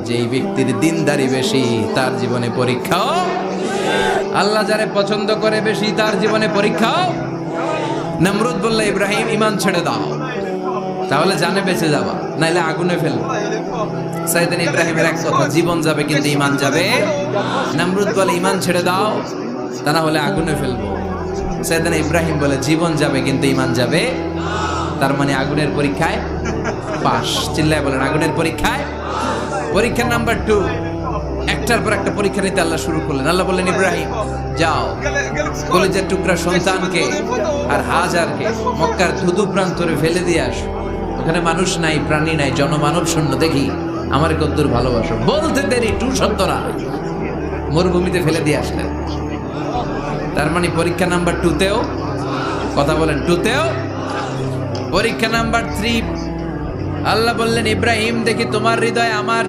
যেই ব্যক্তির দিনদারি বেশি তার জীবনে পরীক্ষাও, আল্লাহ যারে পছন্দ করে বেশি তার জীবনে পরীক্ষাও। নমরুদ বলল, ইব্রাহিম ঈমান ছেড়ে দাও, তাহলে জানে বেঁচে যাবা, নাইলে আগুনে ফেলবো। সাইয়েদনা ইব্রাহিমের এক কথা, জীবন যাবে কিন্তু ঈমান যাবে। নমরুদ বলে, ঈমান ছেড়ে দাও, তা না হলে আগুনে ফেলবো। সাইয়েদনা ইব্রাহিম বলে, জীবন যাবে কিন্তু ঈমান যাবে। তার মানে আগুনের পরীক্ষায় পাস। চিল্লায় বলেন, আগুনের পরীক্ষায়। পরীক্ষা নাম্বার 2, একটার পর একটা পরীক্ষা নিতে আল্লাহ শুরু করলেন। আল্লাহ বললেন, ইব্রাহিম যাও, কলিজার টুকরা সন্তানকে আর হাজারকে মক্কার ধুধু প্রান্তরে ফেলে দিয়ে আসো। ওখানে মানুষ নাই, প্রাণী নাই, জনমানব শূন্য, দেখি আমার কদ্দুর ভালোবাসো। বলতে দেরি, 2 শব্দ না, মরুভূমিতে ফেলে দিয়ে আসলেন। তার মানে পরীক্ষা নাম্বার 2তেও, কথা বলেন, 2তেও। পরীক্ষা নাম্বার 3, আল্লাহ বললেন, ইব্রাহিম দেখি তোমার হৃদয় আমার